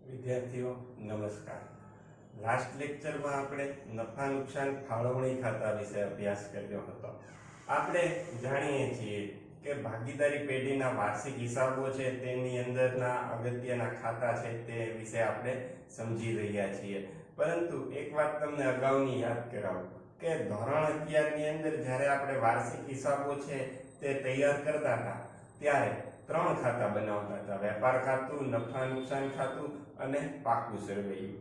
વિદ્યાર્થીઓ નમસ્કાર। લાસ્ટ લેક્ચરમાં આપણે નફા નુકસાન ફાળવણી ખાતા વિશે અભ્યાસ કર્યો હતો। આપણે જાણીએ છીએ કે ભાગીદારી પેઢીના વાર્ષિક હિસાબો છે તેની અંદરના અગત્યના ખાતા છે તે વિશે આપણે સમજી રહ્યા છીએ। પરંતુ એક વાત તમને અગાઉની યાદ કરાવું કે ધોરણ 11 ની અંદર જ્યારે આપણે વાર્ષિક હિસાબો છે તે તૈયાર કરતા હતા ત્યારે ત્રણ ખાતા બનાવતા હતા, વેપાર ખાતું, નફા નુકસાન ખાતું અને પાકું સરવૈયું।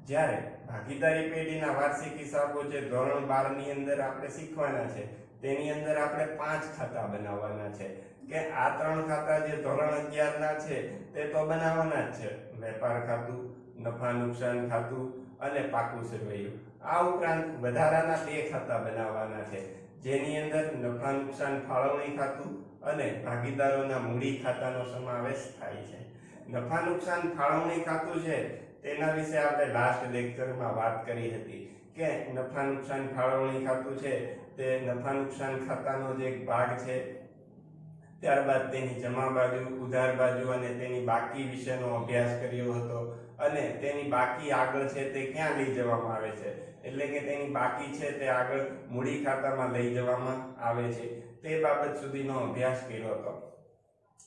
જ્યારે ભાગીદારી પેઢીના વાર્ષિક હિસાબો જે ધોરણ 12 ની અંદર આપણે શીખવાના છે તેની અંદર આપણે 5 ખાતા બનાવવાના છે કે આ ત્રણ ખાતા જે ધોરણ 11 ના છે તે તો બનાવવાના જ છે, વેપાર ખાતું, નફા નુકસાન ખાતું અને પાકું સરવૈયું। આ ઉપરાંત વધારાના 2 ખાતા બનાવવાના છે જેની અંદર નફા નુકસાન ફાળવણી ખાતું અને ભાગીદારોના મૂડી ખાતાનો સમાવેશ થાય છે। નફા નુકસાન ફાળવણી ખાતું છે તેના વિશે આપણે લાસ્ટ લેક્ચરમાં વાત કરી હતી કે નફા નુકસાન ફાળવણી ખાતું છે તે નફા નુકસાન ખાતાનો જે એક ભાગ છે, ત્યારબાદ તેની જમા બાજુ, ઉધાર બાજુ અને તેની બાકી વિશેનો અભ્યાસ કર્યો હતો અને તેની બાકી આગળ છે તે ક્યાં લઈ જવામાં આવે છે, એટલે કે તેની બાકી છે તે આગળ મૂડી ખાતામાં લઈ જવામાં આવે છે તે બાબત સુધીનો અભ્યાસ કર્યો હતો।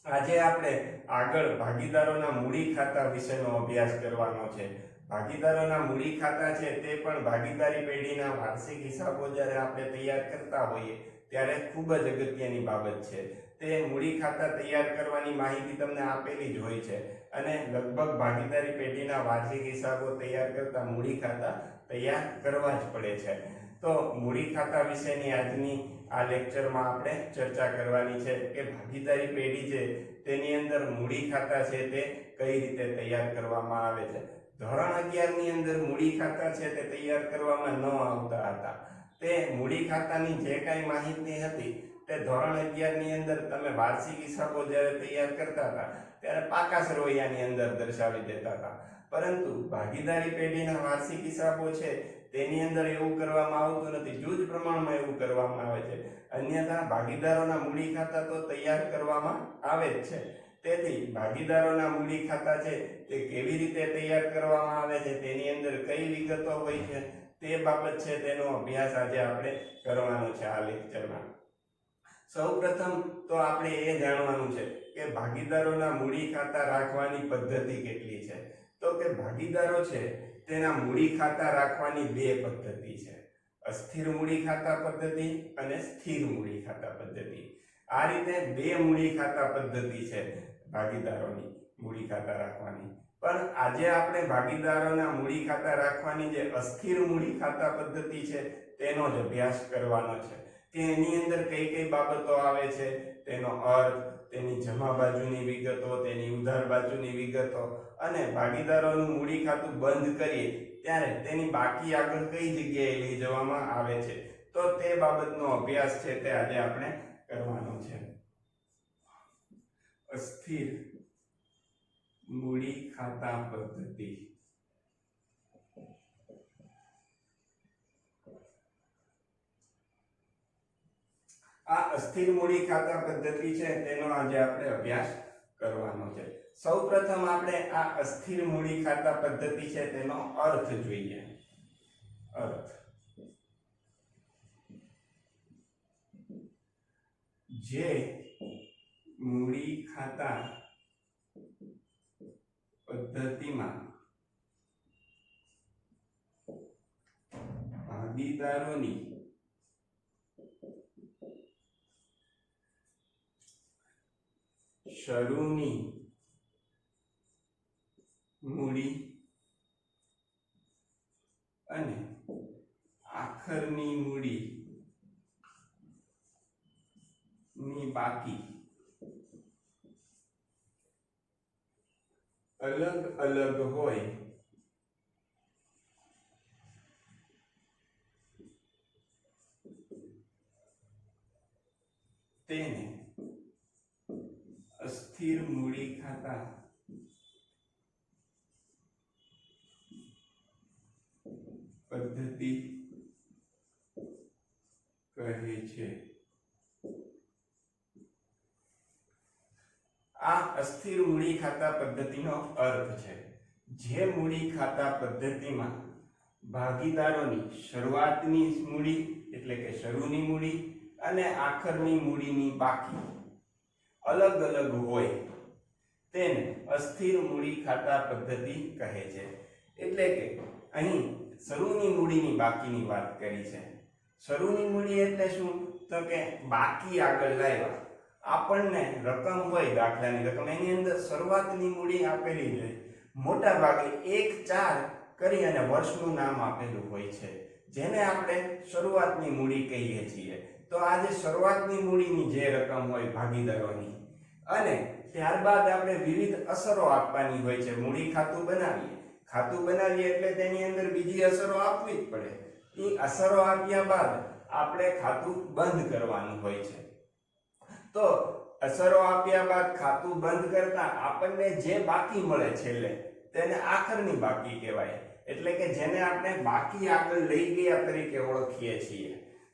આજે આપણે આગળ ભાગીદારોના મૂડી ખાતા વિશેનો અભ્યાસ કરવાનો છે। ભાગીદારોના મૂડી ખાતા છે તે પણ ભાગીદારી પેઢીના વાર્ષિક હિસાબો જ્યારે આપણે તૈયાર કરતા હોઈએ ત્યારે ખૂબ જ અગત્યની બાબત છે। તે મૂડી ખાતા તૈયાર કરવાની માહિતી તમને આપેલી જ હોય છે અને લગભગ ભાગીદારી પેઢીના વાર્ષિક હિસાબો તૈયાર કરતા મૂડી ખાતા તૈયાર કરવા જ પડે છે। તો મૂડી ખાતા વિશેની આજની આ લેક્ચરમાં આપણે ચર્ચા કરવાની છે કે ભાગીદારી પેઢી છે તેની અંદર મૂડી ખાતા છે તે કઈ રીતે તૈયાર કરવામાં આવે છે। ધોરણ 11 ની અંદર મૂડી ખાતા છે તે તૈયાર કરવામાં ન આવતા હતા। તે મૂડી ખાતાની જે કાંઈ માહિતી હતી તે ધોરણ 11 ની અંદર તમે વાર્ષિક હિસાબો જ્યારે તૈયાર કરતા હતા ત્યારે પાકા સરવૈયાની અંદર દર્શાવી દેતા હતા, પરંતુ ભાગીદારી પેઢીના વાર્ષિક હિસાબો છે તેની અંદર એવું કરવામાં આવતું નથી, જૂજ પ્રમાણમાં એવું કરવામાં આવે છે। અન્યથા ભાગીદારોના મૂડી ખાતા તો તૈયાર કરવામાં આવે જ છે। તેથી ભાગીદારોના મૂડી ખાતા છે તે કેવી રીતે તૈયાર કરવામાં આવે છે, તેની અંદર કઈ વિગતો હોય છે તે બાબત છે તેનો અભ્યાસ આજે આપણે કરવાનો છે આ લેક્ચરમાં। સૌપ્રથમ તો આપણે એ જાણવાનું છે કે ભાગીદારોના મૂડી ખાતા રાખવાની પદ્ધતિ કેટલી છે। તો કે ભાગીદારો છે તેના મૂડી ખાતા રાખવાની બે પદ્ધતિ છે, અસ્થિર મૂડી ખાતા પદ્ધતિ અને સ્થિર મૂડી ખાતા પદ્ધતિ। આ રીતે બે મૂડી ખાતા પદ્ધતિ છે ભાગીદારોની મૂડી ખાતા રાખવાની। પણ આજે આપણે ભાગીદારોના મૂડી ખાતા રાખવાની જે અસ્થિર મૂડી ખાતા પદ્ધતિ છે તેનો જ અભ્યાસ કરવાનો છે કે એની અંદર કઈ કઈ બાબતો આવે છે, તેનો અર્થ, તેની જમા બાજુની વિગતો, તેની ઉધાર બાજુની વિગતો અને ભાગીદારોનું મૂડી ખાતું બંધ કરીએ ત્યારે તેની બાકી આગળ કઈ જગ્યાએ લઈ જવામાં આવે છે, તો તે બાબતનો અભ્યાસ છે તે આજે આપણે કરવાનો છે। અસ્થિર મૂડી ખાતા પદ્ધતિ। આ અસ્થિર મૂડી ખાતા પદ્ધતિ છે તેનો આજે આપણે અભ્યાસ કરવાનો છે। સૌપ્રથમ આપણે આ અસ્થિર મૂડી ખાતા પદ્ધતિ છે તેનો અર્થ જોઈએ। અર્થ, જે મૂડી ખાતા પદ્ધતિમાં ભાગીદારોની શરૂની મૂડી અને આખરની મૂડી ની બાકી અલગ અલગ હોય તેને અસ્થિર મૂડી ખાતા પદ્ધતિ કહે છે। આ અસ્થિર મૂડી ખાતા પદ્ધતિનો અર્થ છે જે મૂડી ખાતા પદ્ધતિમાં ભાગીદારોની શરૂઆતની મૂડી એટલે કે શરૂની મૂડી અને આખરની મૂડીની બાકી અલગ અલગ હોય તેને અસ્થિર મૂડી ખાતા પદ્ધતિ કહે છે. એટલે કે અહીં શરૂની મૂડીની બાકીની વાત કરી છે. શરૂની મૂડી એટલે શું? તો કે બાકી આગળ લાવ્યા આપણને રકમ હોય, દાખલાની રકમ, એની અંદર શરૂઆતની મૂડી આપેલી છે. મોટા ભાગે 1-4 કરી અને વર્ષનું નામ આપેલું હોય છે, જેને આપણે શરૂઆતની મૂડી કહીએ છીએ. તો આ જે શરૂઆતની મૂડીની જે રકમ હોય ભાગીદારોની, અને ત્યારબાદ આપણે વિવિધ અસરો આપવાની હોય છે. મૂડી ખાતું બનાવીએ એટલે તેની અંદર બીજી અસરો આપવી જ પડે. એ અસરો આપ્યા બાદ આપણે ખાતું બંધ કરવાનું હોય છે. તો અસરો આપ્યા બાદ ખાતું બંધ કરતા આપણને જે બાકી મળે છેલ્લે તેને આખરની બાકી કહેવાય. એટલે કે જેને આપણે બાકી આગળ લઈ ગયા તરીકે ઓળખીએ છીએ.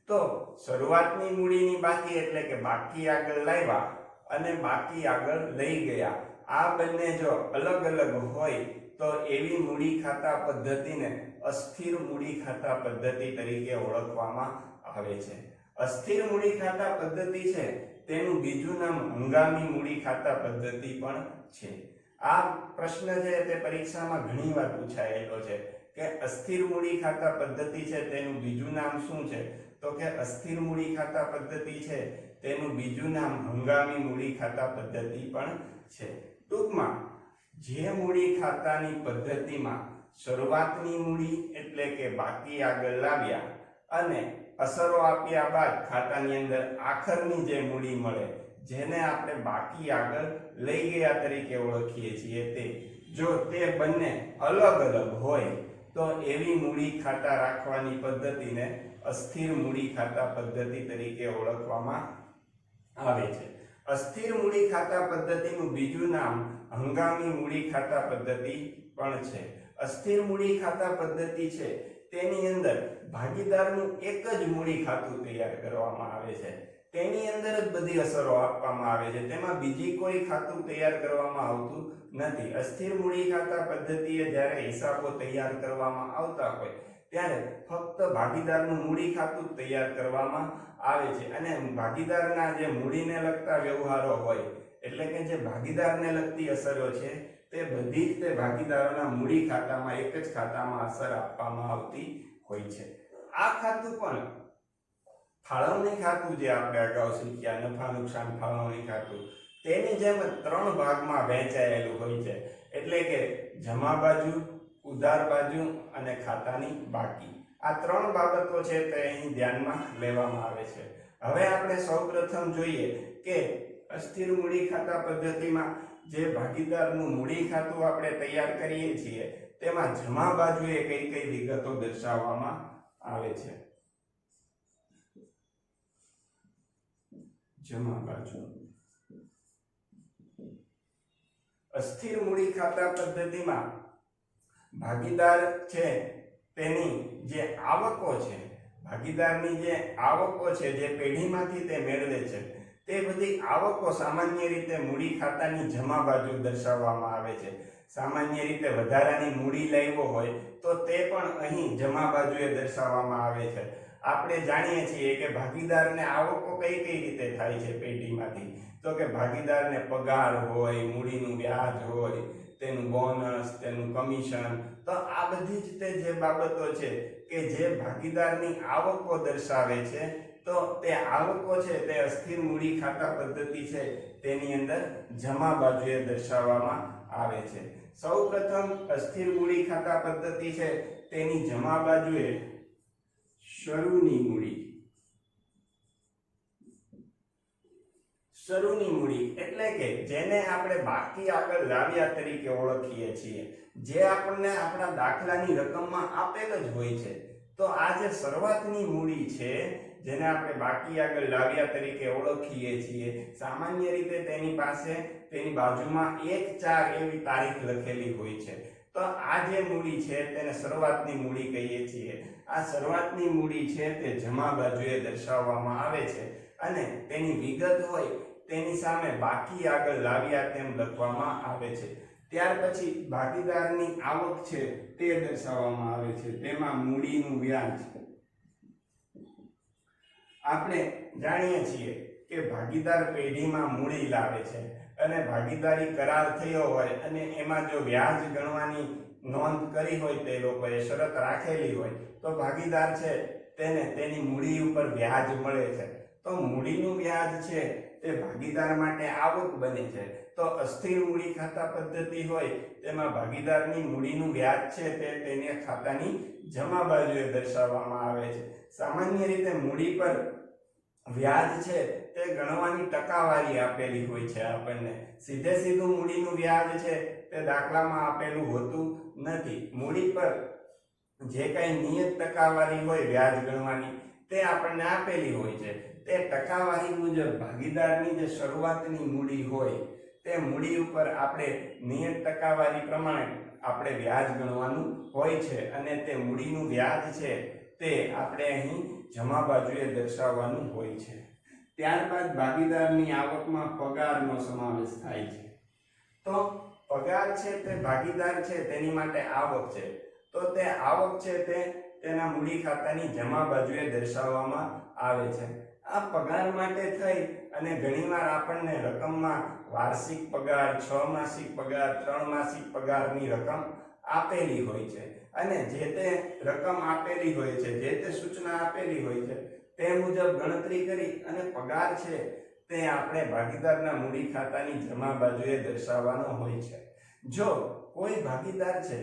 તો શરૂઆતની મૂડીની બાકી એટલે કે બાકી આગળ લાવ્યા અને બાકી આગળ લઈ ગયા, આ બંને જો અલગ અલગ હોય તો એવી મૂડી ખાતા પદ્ધતિને અસ્થિર મૂડી ખાતા પદ્ધતિ તરીકે ઓળખવામાં આવે છે. અસ્થિર મૂડી ખાતા પદ્ધતિ છે તેનું બીજું નામ હંગામી મૂડી ખાતા પદ્ધતિ પણ છે. આ પ્રશ્ન છે તે પરીક્ષામાં ઘણીવાર પૂછાયેલો છે કે અસ્થિર મૂડી ખાતા પદ્ધતિ છે તેનું બીજું નામ શું છે? તો કે અસ્થિર મૂડી ખાતા પદ્ધતિ છે તેનું બીજું નામ હંગામી મૂડી ખાતા પદ્ધતિ પણ છે. ટૂંકમાં જે મૂડી ખાતાની પદ્ધતિમાં શરૂઆતની મૂડી એટલે કે બાકી આગળ લાવ્યા અને અસરો આપ્યા બાદ ખાતાની અંદર આખરની જે મૂડી મળે જેને આપણે બાકી આગળ લઈ ગયા તરીકે ઓળખીએ છીએ, તે જો તે બંને અલગ અલગ હોય તો એવી મૂડી ખાતા રાખવાની પદ્ધતિને અસ્થિર મૂડી ખાતા પદ્ધતિ તરીકે ઓળખવામાં આવે છે. અસ્થિર મૂડી ખાતા પદ્ધતિનું બીજું નામ હંગામી મૂડી ખાતા પદ્ધતિ પણ છે. અસ્થિર મૂડી ખાતા પદ્ધતિ છે તેની અંદર ભાગીદારનું એક જ મૂડી ખાતું તૈયાર કરવામાં આવે છે. તેની અંદર જ બધી અસરો આપવામાં આવે છે, તેમાં બીજી કોઈ ખાતું તૈયાર કરવામાં આવતું નથી. અસ્થિર મૂડી ખાતા પદ્ધતિએ જ્યારે હિસાબો તૈયાર કરવામાં આવતા હોય ત્યારે ફક્ત ભાગીદારનું મૂડી ખાતું તૈયાર કરવામાં આવે છે અને ભાગીદારના જે મૂડીને લગતા વ્યવહારો હોય એટલે કે જે ભાગીદારને લગતી અસરો છે તે બધી જ તે ભાગીદારોના મૂડી ખાતામાં એક જ ખાતામાં અસર આપવામાં આવતી હોય છે. આ ખાતું પણ ફાળવણી ખાતું જે આપણે અગાઉ શીખ્યા, નફા નુકસાન ફાળવણી ખાતું, તેની જેમ 3 ભાગમાં વહેંચાયેલું હોય છે. એટલે કે જમા બાજુ, ઉધાર બાજુ અને ખાતાની બાકી. આ 3 બાબતો છે તે અહીં ધ્યાનમાં લેવામાં આવે છે. હવે આપણે સૌપ્રથમ જોઈએ કે અસ્થિર મૂડી ખાતા પદ્ધતિમાં જે ભાગીદારનું મૂડી ખાતું આપણે તૈયાર કરીએ છીએ તેમાં જમા બાજુએ કઈ કઈ વિગતો દર્શાવવામાં આવે છે. જમા બાજુ અસ્થિર મૂડી ખાતા પદ્ધતિમાં ભાગીદાર છે તેની જે આવકો છે, ભાગીદારની જે આવકો છે જે પેઢીમાંથી તે મેળવે છે તે બધી આવકો સામાન્ય રીતે મૂડી ખાતાની જમા બાજુ દર્શાવવામાં આવે છે. સામાન્ય રીતે વધારાની મૂડી લાવ્યો હોય તો તે પણ અહીં જમા બાજુએ દર્શાવવામાં આવે છે. આપણે જાણીએ છીએ કે ભાગીદારને આવકો કઈ કઈ રીતે થાય છે પેઢીમાંથી? તો કે ભાગીદારને પગાર હોય, મૂડીનું વ્યાજ હોય, તેનું બોનસ, તેનું કમિશન, તો આ બધી જ તે જે બાબતો છે કે જે ભાગીદારની આવકો દર્શાવે છે, તો તે આવકો છે તે અસ્થિર મૂડી ખાતા પદ્ધતિ છે તેની અંદર જમા બાજુએ દર્શાવવામાં આવે છે. સૌપ્રથમ અસ્થિર મૂડી ખાતા પદ્ધતિ છે તેની જમા બાજુએ શરૂની મૂડી એટલે કે જેને આપણે બાકી આગળ લાવ્યા તરીકે ઓળખીએ છીએ, જે આપણને આપણા દાખલાની રકમમાં આપેલ જ હોય છે. તો આ જે શરૂઆતની મૂડી છે જેને આપણે બાકી આગળ લાવ્યા તરીકે ઓળખીએ છીએ, સામાન્ય રીતે તેની પાસે તેની બાજુમાં 1-4 એવી તારીખ લખેલી હોય છે. તો આ જે મૂડી છે તેને શરૂઆતની મૂડી કહીએ છીએ. આ શરૂઆતની મૂડી છે તે જમા બાજુએ દર્શાવવામાં આવે છે અને તેની વિગત હોય તેની સામે બાકી આગળ લાવ્યા તેમ લખવામાં આવે છે. ત્યાર પછી ભાગીદારની આવક છે તે દર્શાવવામાં આવે છે, તેમાં મૂડીનું વ્યાજ. આપણે જાણીએ છીએ કે ભાગીદાર પેઢીમાં મૂડી લાવે છે અને ભાગીદારી કરાર થયો હોય અને એમાં જો વ્યાજ ગણવાની નોંધ કરી હોય, તે લોકોએ શરત રાખેલી હોય, તો ભાગીદાર છે તેને તેની મૂડી ઉપર વ્યાજ મળે છે. તો મૂડીનું વ્યાજ છે તે ભાગીદાર માટે આવક બને છે. તો અસ્થિર મૂડી ખાતા પદ્ધતિ હોય તેમાં ભાગીદારની મૂડીનું વ્યાજ છે તે તેના ખાતાની જમા બાજુએ દર્શાવવામાં આવે છે. સામાન્ય રીતે મૂડી પર વ્યાજ છે તે ગણવાની ટકાવારી આપેલી હોય છે. આપણને સીધે સીધું મૂડીનું વ્યાજ છે તે દાખલામાં આપેલું હોતું નથી. મૂડી પર જે કાંઈ નિયત ટકાવારી હોય વ્યાજ ગણવાની તે આપણને આપેલી હોય છે. તે ટકાવારી મુજબ ભાગીદારની જે શરૂઆતની મૂડી હોય તે મૂડી ઉપર આપણે નિયત ટકાવારી પ્રમાણે આપણે વ્યાજ ગણવાનું હોય છે અને તે મૂડીનું વ્યાજ છે તે આપણે અહીં જમા બાજુએ દર્શાવવાનું હોય છે. ત્યારબાદ ભાગીદારની આવકમાં પગારનો સમાવેશ થાય છે. તો પગાર છે તે ભાગીદાર છે તેની માટે આવક છે. તો તે આવક છે તે તેના મૂડી ખાતાની જમા બાજુએ દર્શાવવામાં આવે છે. આ પગાર માટે થઈ અને ઘણીવાર આપણને રકમમાં વાર્ષિક પગાર, 6 માસિક પગાર, 3 માસિક પગારની રકમ આપેલી હોય છે અને જે તે રકમ આપેલી હોય છે, જે તે સૂચના આપેલી હોય છે તે મુજબ ગણતરી કરી અને પગાર છે તે આપણે ભાગીદારના મૂડી ખાતાની જમા બાજુએ દર્શાવવાનો હોય છે. જો કોઈ ભાગીદાર છે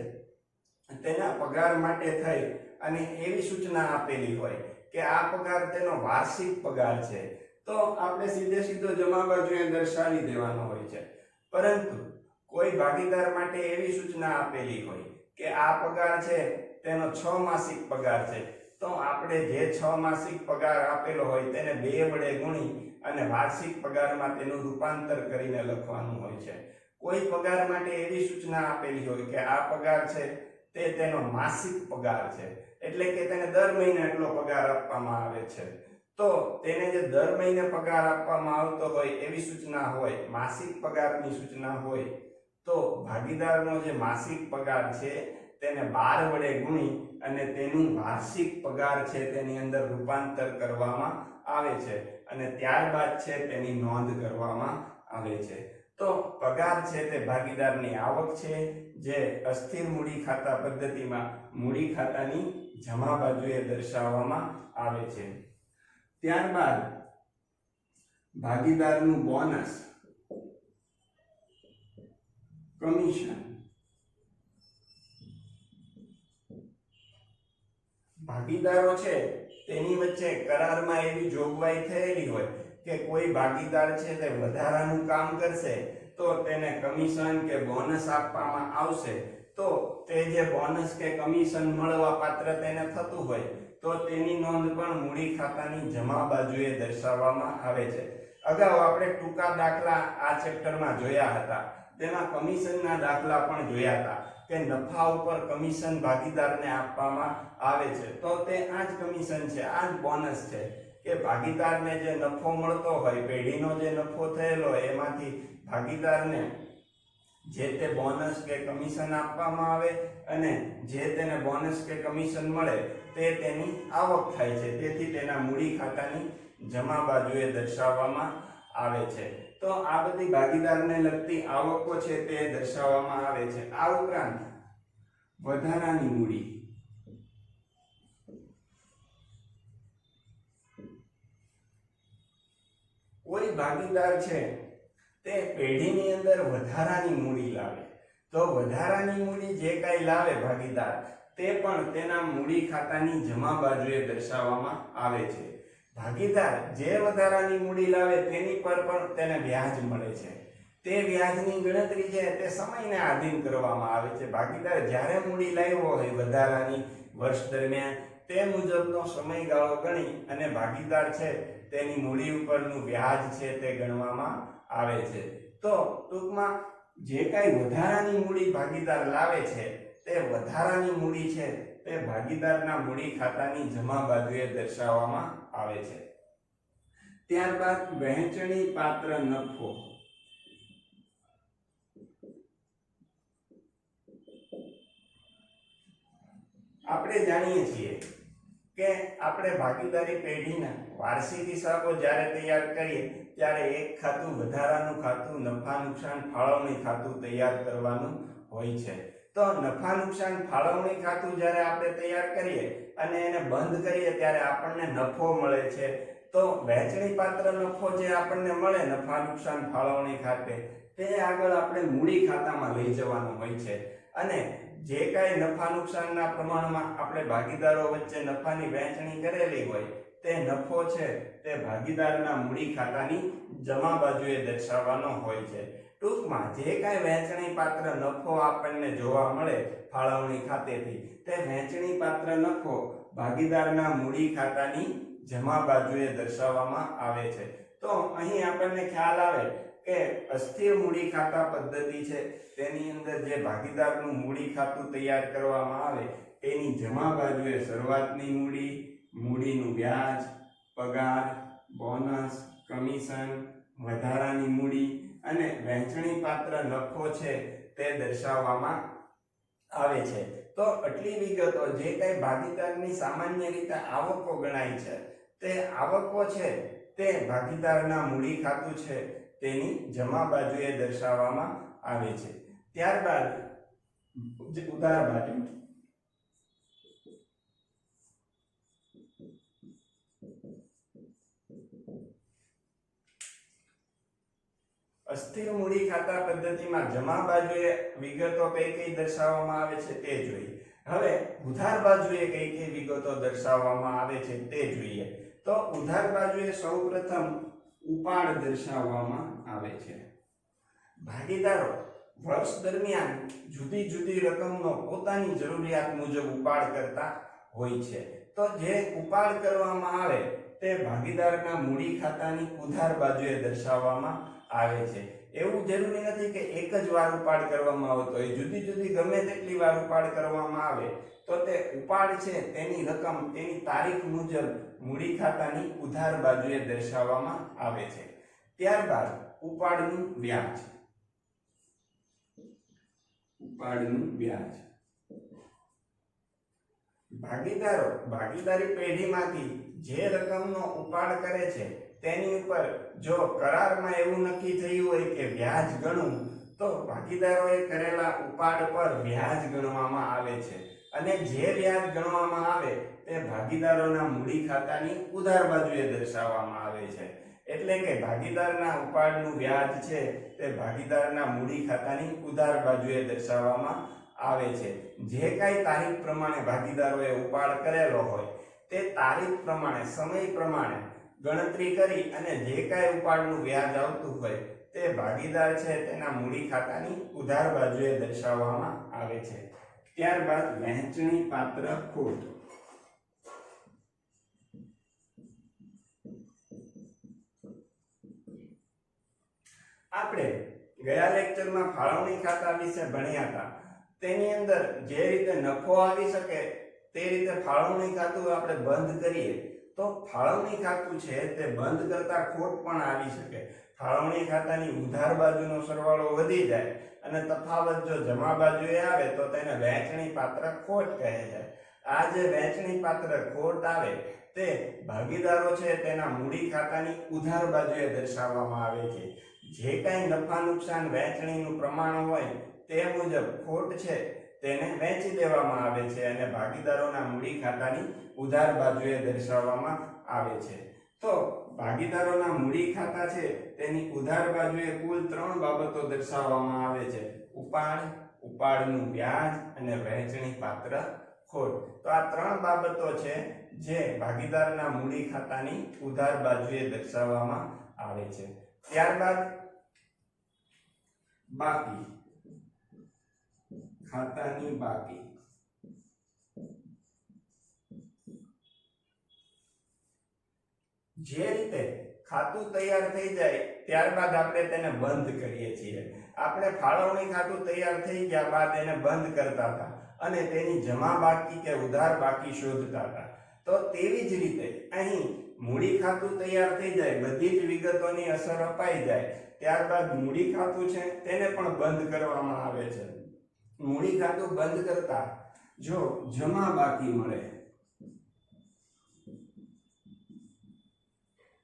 તેના પગાર માટે થઈ અને એવી સૂચના આપેલી હોય કે આ પગાર તેનો વાર્ષિક પગાર છે, તો આપણે સીધો જમા બાજુએ દર્શાવી દેવાનો હોય છે. પરંતુ કોઈ ભાગીદાર માટે એવી સૂચના આપેલી હોય કે આ પગાર છે તેનો 6 માસિક પગાર છે, તો આપણે જે 6 માસિક પગાર આપેલો હોય તેને 2 વડે ગુણી અને વાર્ષિક પગારમાં તેનું રૂપાંતર કરીને લખવાનું હોય છે. કોઈ પગાર માટે એવી સૂચના આપેલી હોય કે આ પગાર છે તે તેનો માસિક પગાર છે, એટલે કે તેને દર મહિને એટલો પગાર આપવામાં આવે છે. તો તેને જે દર મહિને પગાર આપવામાં આવતો હોય એવી સૂચના હોય, માસિક પગારની સૂચના હોય, તો ભાગીદારનો જે માસિક પગાર છે તેને 12 વડે ગુણી અને તેનું વાર્ષિક પગાર છે તેની અંદર રૂપાંતર કરવામાં આવે છે અને ત્યારબાદ છે તેની નોંધ કરવામાં આવે છે. તો પગાર છે તે ભાગીદારની આવક છે, જે અસ્થિર મૂડી ખાતા પદ્ધતિમાં મૂડી ખાતાની જમા બાજુએ દર્શાવવામાં આવે છે. ત્યારબાદ ભાગીદારનું બોનસ, કમિશન. ભાગીદારો છે તેની વચ્ચે કરારમાં એવી જોગવાઈ થયેલી હોય કે કોઈ ભાગીદાર છે તે વધારાનું કામ કરશે તો તેને કમિશન કે બોનસ આપવામાં આવશે. તો તે જે બોનસ કે કમિશન મળવા પાત્ર તેને થતું હોય તો તેની નોંધ પણ મૂડી ખાતાની જમા બાજુએ દર્શાવવામાં આવે છે. અગાઉ આપણે ટૂંકા દાખલા આ ચેપ્ટરમાં જોયા હતા, તેમાં કમિશનના દાખલા પણ જોયા હતા કે નફા ઉપર કમિશન ભાગીદારને આપવામાં આવે છે. તો તે આ જ કમિશન છે, આ જ બોનસ છે કે ભાગીદારને જે નફો મળતો હોય, પેઢીનો જે નફો થયેલો હોય એમાંથી ભાગીદારને જે તે બોનસ કે કમિશન આપવામાં આવે અને જે તેને બોનસ કે કમિશન મળે તે તેની આવક થાય છે. તેથી તેના મૂડી ખાતાની જમા બાજુએ દર્શાવવામાં આવે છે. તો આ બધી ભાગીદારને લગતી આવકો છે તે દર્શાવવામાં આવે છે. આ ઉપરાંત વધારાની મૂડી, કોઈ ભાગીદાર છે તે પેઢીની અંદર વધારાની મૂડી લાવે, તો વધારાની મૂડી જે કાંઈ લાવે ભાગીદાર તે પણ તેના મૂડી ખાતાની જમા બાજુએ દર્શાવવામાં આવે છે. ભાગીદાર જે વધારાની મૂડી લાવે તેની પર પણ તેને વ્યાજ મળે છે. તે વ્યાજની ગણતરી છે તે સમયને આધીન કરવામાં આવે છે. ભાગીદાર જ્યારે મૂડી લાવ્યો હોય વધારાની વર્ષ દરમિયાન તે મુજબનો સમયગાળો ગણી અને ભાગીદાર છે તેની મૂડી ઉપરનું વ્યાજ છે તે ગણવામાં આવે છે. તો ટૂંકમાં જે કાંઈ વધારાની મૂડી ભાગીદાર લાવે છે તે વધારાની મૂડી છે તે ભાગીદારના મૂડી ખાતાની જમા બાજુએ દર્શાવવામાં આવે છે. ત્યારબાદ વહેંચણી પાત્ર નફો. આપણે જાણીએ છીએ કે આપણે ભાગીદારી પેઢીના વાર્ષિક હિસાબો જ્યારે તૈયાર કરીએ ત્યારે એક ખાતું વધારાનું ખાતું નફા નુકસાન ફાળવણી ખાતું તૈયાર કરવાનું હોય છે. તો નફા નુકસાન ફાળવણી ખાતું જ્યારે આપણે તૈયાર કરીએ અને એને બંધ કરીએ ત્યારે આપણને નફો મળે છે. તો વહેંચણી પાત્ર નફો જે આપણને મળે નફા નુકસાન ફાળવણી ખાતે તે આગળ આપણે મૂડી ખાતામાં લઈ જવાનું હોય છે. અને જે કાંઈ નફા નુકસાનના પ્રમાણમાં આપણે ભાગીદારો વચ્ચે નફાની વહેંચણી કરેલી હોય તે નફો છે તે ભાગીદારના મૂડી ખાતાની જમા બાજુએ દર્શાવવાનો હોય છે. ટૂંકમાં જે કાંઈ વહેંચણી પાત્ર નફો આપણને જોવા મળે ફાળવણી ખાતેથી તે વહેંચણી પાત્ર નફો ભાગીદારના મૂડી ખાતાની જમા બાજુએ દર્શાવવામાં આવે છે. તો અહીં આપણને ખ્યાલ આવે કે અસ્થિર મૂડી ખાતા પદ્ધતિ છે તેની અંદર જે ભાગીદારનું મૂડી ખાતું તૈયાર કરવામાં આવે તેની જમા બાજુએ શરૂઆતની મૂડી, મૂડીનું વ્યાજ, પગાર, બોનસ, કમિશન, વધારાની મૂડી અને વહેંચણી પાત્ર નફો છે તે દર્શાવવામાં આવે છે. તો આટલી વિગતો જે કંઈ ભાગીદારની સામાન્ય રીતે આવકો ગણાય છે તે આવકો છે તે ભાગીદારના મૂડી ખાતું છે તેની જમા બાજુએ દર્શાવવામાં આવે છે. ત્યારબાદ ઉધાર બાજુ અસ્થિર મૂડી ખાતા પદ્ધતિમાં જમા બાજુએ વિગતો કઈ કઈ દર્શાવવામાં આવે છે તે જોઈએ. હવે ઉધાર બાજુએ કઈ કઈ વિગતો દર્શાવવામાં આવે છે તે જોઈએ. તો ઉધાર બાજુએ સૌપ્રથમ ઉપાડ દર્શાવવામાં આવે છે. ભાગીદારો વર્ષ દરમિયાન જુદી જુદી રકમનો પોતાની જરૂરિયાત મુજબ ઉપાડ કરતા હોય છે. તો જે ઉપાડ કરવામાં આવે તે ભાગીદારના મૂડી ખાતાની ઉધાર બાજુએ દર્શાવવામાં આવે છે. એવું જરૂરી નથી કે એક જ વાર ઉપાડ કરવામાં આવતો હોય, જુદી જુદી ગમે તેટલી વાર ઉપાડ કરવામાં આવે તો તે ઉપાડ છે તેની રકમ તેની તારીખ મુજબ મૂડી ખાતાની ઉધાર બાજુએ દર્શાવવામાં આવે છે. ત્યારબાદ ઉપાડનું વ્યાજ. ઉપાડનું વ્યાજ ભાગીદારો ભાગીદારી પેઢીમાંથી જે રકમનો ઉપાડ કરે છે તેની ઉપર જો કરારમાં એવું નક્કી થયું હોય કે વ્યાજ ગણવું તો ભાગીદારોએ કરેલા ઉપાડ પર વ્યાજ ગણવામાં આવે છે. અને જે વ્યાજ ગણવામાં આવે તે ભાગીદારોના મૂડી ખાતાની ઉધાર બાજુએ દર્શાવવામાં આવે છે. એટલે કે ભાગીદારના ઉપાડનું વ્યાજ છે તે ભાગીદારના મૂડી ખાતાની ઉધાર બાજુએ દર્શાવવામાં આવે છે. જે કાંઈ તારીખ પ્રમાણે ભાગીદારોએ ઉપાડ કરેલો હોય તે તારીખ પ્રમાણે સમય પ્રમાણે ગણતરી કરી અને જે કાંઈ ઉપાડનું વ્યાજ આવતું હોય તે ભાગીદાર છે તેના મૂડી ખાતાની ઉધાર બાજુએ દર્શાવવામાં આવે છે. ત્યારબાદ વહેંચણી પાત્ર ખોટ. આપણે ગયા લેક્ચરમાં ફાળવણી ખાતા વિશે ભણ્યા હતા. તેની અંદર જે રીતે નફો આવી શકે તે રીતે ફાળવણી ખાતું આપણે બંધ કરીએ તો ફાળવણી ખાતું છે તે બંધ કરતા ખોટ પણ આવી શકે. ફાળવણી ખાતાની ઉધાર બાજુનો સરવાળો વધી જાય અને તફાવત જો જમા બાજુએ આવે તો તેને વહેંચણી પાત્ર ખોટ કહે છે. આ જે વહેંચણી પાત્ર ખોટ આવે તે ભાગીદારો છે તેના મૂડી ખાતાની ઉધાર બાજુએ દર્શાવવામાં આવે છે. જે કાંઈ નફા નુકસાન વહેંચણીનું પ્રમાણ હોય તે મુજબ ખોટ છે તેને વહેંચી દેવામાં આવે છે અને ભાગીદારોના મૂડી ખાતાની ઉધાર બાજુએ દર્શાવવામાં આવે છે. તો ભાગીદારોના મૂડી ખાતા છે તેની ઉધાર બાજુએ કુલ 3 બાબતો દર્શાવવામાં આવે છે: ઉપાડ, ઉપાડનું વ્યાજ અને વહેંચણી પાત્ર ખોટ. તો આ 3 બાબતો છે જે ભાગીદારના મૂડી ખાતાની ઉધાર બાજુએ દર્શાવવામાં આવે છે. ત્યારબાદ બાકી, ખાતાની બાકી. જે રીતે ખાતું તૈયાર થઈ જાય ત્યારબાદ આપણે તેને બંધ કરીએ છીએ. આપણે ફાળવણી ખાતું તૈયાર થઈ ગયા બાદ એને બંધ કરતા હતા અને તેની જમા બાકી કે ઉધાર બાકી શોધતા હતા. તો તેવી જ રીતે અહીં મૂડી ખાતું તૈયાર થઈ જાય, બધી જ વિગતોની અસર અપાઈ જાય ત્યારબાદ મૂડી ખાતું છે તેને પણ બંધ કરવામાં આવે છે. મૂડી ખાતું બંધ કરતા જો જમા બાકી મળે,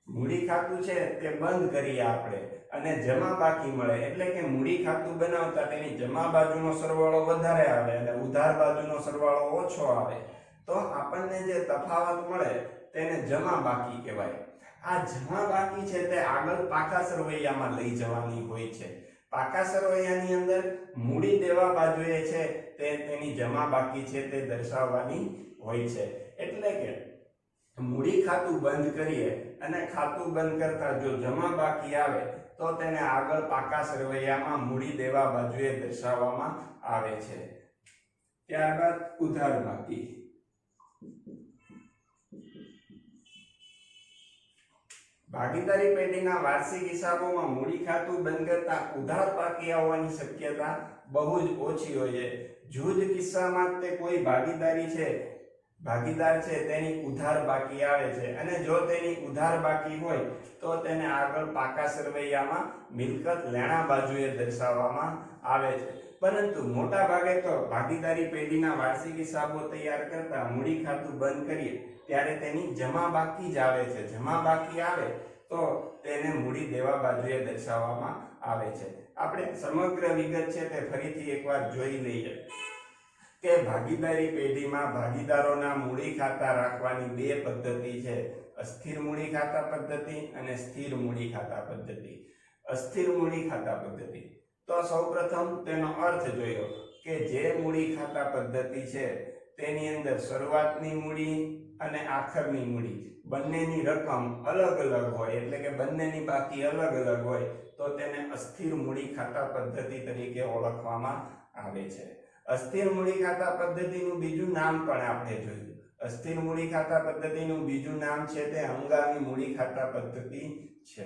મૂડી ખાતું છે તે બંધ કરીએ આપણે અને જમા બાકી મળે એટલે કે મૂડી ખાતું બનાવતા તેની જમા બાજુનો સરવાળો વધારે આવે અને ઉધાર બાજુનો સરવાળો ઓછો આવે તો આપણને જે તફાવત મળે તેને જમા બાકી કહેવાય. આ જમા બાકી છે તે આગળ પાકા સરવૈયામાં લઈ જવાની હોય છે. પાકા સરવૈયાની અંદર મૂડી દેવા બાજુએ છે તે તેની જમા બાકી છે તે દર્શાવવાની હોય છે. એટલે કે મૂડી ખાતું બંધ કરીએ અને ખાતું બંધ કરતા જો જમા બાકી આવે તો તેને આગળ પાકા સરવૈયામાં મૂડી દેવા બાજુએ દર્શાવવામાં આવે છે. ત્યારબાદ ઉધાર બાકી. ભાગીદારી પેઢીના વાર્ષિક હિસાબોમાં મૂડી ખાતું બંધ કરતા ઉધાર બાકી આવવાની શક્યતા બહુ જ ઓછી હોય છે. જૂજ કિસ્સામાં તે કોઈ ભાગીદાર છે તેની ઉધાર બાકી આવે છે અને જો તેની ઉધાર બાકી હોય તો તેને આગળ પાકા સરવૈયામાં મિલકત લેણા બાજુએ દર્શાવવામાં આવે છે. પરંતુ મોટા ભાગે તો ભાગીદારી પેઢીના વાર્ષિક હિસાબો તૈયાર કરતા મૂડી ખાતું બંધ કરીએ ત્યારે તેની જમા બાકી જ આવે છે. જમા બાકી આવે તો તેને મૂડી દેવા બાજુએ દર્શાવવામાં આવે છે. આપણે સમગ્ર વિગત છે તે ફરીથી એકવાર જોઈ લઈએ કે ભાગીદારી પેઢીમાં ભાગીદારોના મૂડી ખાતા રાખવાની બે પદ્ધતિ છે, અસ્થિર મૂડી ખાતા પદ્ધતિ અને સ્થિર મૂડી ખાતા પદ્ધતિ. અસ્થિર મૂડી ખાતા પદ્ધતિ તો સૌપ્રથમ તેનો અર્થ જોયો કે જે મૂડી ખાતા પદ્ધતિ છે તેની અંદર શરૂઆતની મૂડી અને આખરની મૂડી બંનેની રકમ અલગ અલગ હોય એટલે કે બંનેની બાકી અલગ અલગ હોય તો તેને અસ્થિર મૂડી ખાતા પદ્ધતિ તરીકે ઓળખવામાં આવે છે. અસ્થિર મૂડી ખાતા પદ્ધતિનું બીજું નામ પણ આપણે જોયું. અસ્થિર મૂડી ખાતા પદ્ધતિનું બીજું નામ છે તે હંગામી મૂડી ખાતા પદ્ધતિ છે.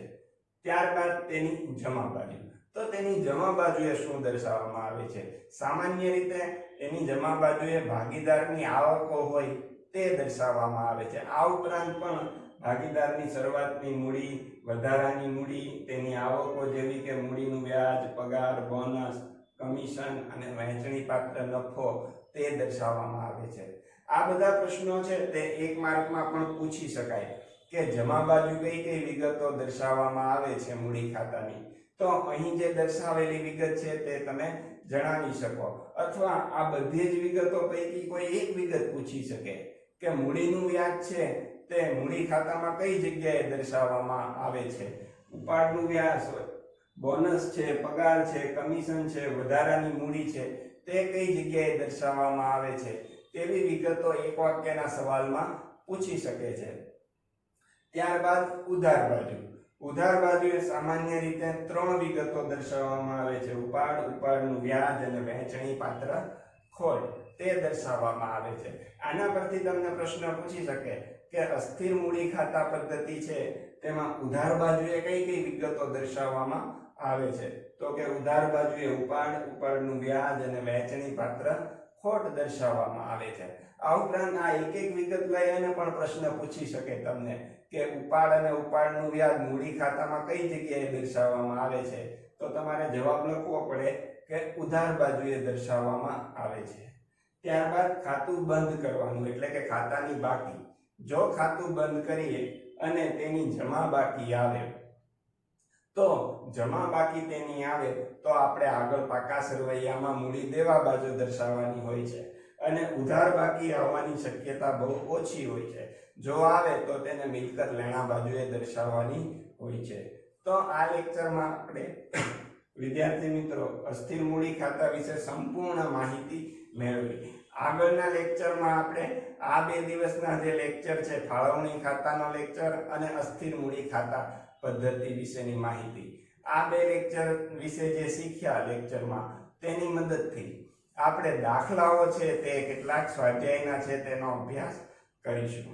ત્યારબાદ તેની જમા બાજુ. તો તેની જમા બાજુએ શું દર્શાવવામાં આવે છે? સામાન્ય રીતે એની જમા બાજુએ ભાગીદારની આવકો હોય તે દર્શાવવામાં આવે છે. આ ઉપરાંત પણ ભાગીદારની શરૂઆતની મૂડી, વધારાની મૂડી, તેની આવકો જેવી કે મૂડીનું વ્યાજ, પગાર, બોનસ, કમિશન અને વહેંચણી પાત્ર નફો તે દર્શાવવામાં આવે છે. આ બધા પ્રશ્નો છે તે એક માર્કમાં પણ પૂછી શકાય કે જમા બાજુ કઈ કઈ વિગતો દર્શાવવામાં આવે છે મૂડી ખાતાની. તો અહીં જે દર્શાવેલી વિગત છે તે તમે જણાવી શકો અથવા આ બધી જ વિગતો પૈકી કોઈ એક વિગત પૂછી શકે કે મૂડીનું વ્યાજ છે તે મૂડી ખાતામાં કઈ જગ્યાએ દર્શાવવામાં આવે છે. ઉપાડનું વ્યાજ, બોનસ છે, પગાર છે, કમિશન છે, વધારાની મૂડી છે તે કઈ જગ્યાએ દર્શાવવામાં આવે છે તેવી વિગતો એક વાક્યના સવાલમાં પૂછી શકે છે. ત્યારબાદ ઉધાર બાજુ. ઉધાર બાજુએ સામાન્ય રીતે ત્રણ વિગતો દર્શાવવામાં આવે છે. ઉપાડનું વ્યાજ અને વહેંચણી પાત્ર ખોટ તે દર્શાવવામાં આવે છે. આના પરથી તમને પ્રશ્ન પૂછી શકે કે અસ્થિર મૂડી ખાતા પદ્ધતિ છે તેમાં ઉધાર બાજુએ કઈ કઈ વિગતો દર્શાવવામાં આવે છે? તો કે ઉધાર બાજુએ ઉપાડનું વ્યાજ અને વહેંચણી પાત્ર ખોટ દર્શાવવામાં આવે છે. આ ઉપરાંત આ એક એક વિગત લઈ અને પણ પ્રશ્ન પૂછી શકે તમને કે ઉપાડ અને ઉપાડનું વ્યાજ મૂડી ખાતામાં કઈ જગ્યાએ દર્શાવવામાં આવે છે? તો તમારે જવાબ લખવો પડે કે ઉધાર બાજુએ દર્શાવવામાં આવે છે. ત્યારબાદ ખાતું બંધ કરવાનું એટલે કે ખાતાની બાકી. જો ખાતું બંધ કરીએ અને તેની જમા બાકી આવે તો જમા બાકી તેની આવે તો આપણે આગળ પાકા સરવૈયામાં મૂડી દેવા બાજુ દર્શાવવાની હોય છે અને ઉધાર બાકી આવવાની શક્યતા બહુ ઓછી હોય છે. જો આવે તો તેને મિલકત લેણા બાજુએ દર્શાવવાની હોય છે. તો આ લેક્ચરમાં આપણે વિદ્યાર્થી મિત્રો અસ્થિર મૂડી ખાતા વિશે સંપૂર્ણ માહિતી મેળવી. આગળના લેક્ચરમાં આપણે આ 2 દિવસના જે લેક્ચર છે ફાળવણી ખાતાનો લેક્ચર અને અસ્થિર મૂડી ખાતા પદ્ધતિ વિશેની માહિતી, આ 2 લેક્ચર વિશે જે શીખ્યા લેક્ચરમાં તેની મદદથી આપણે દાખલાઓ છે તે કેટલાક સ્વાધ્યાયના છે તેનો અભ્યાસ કરીશું.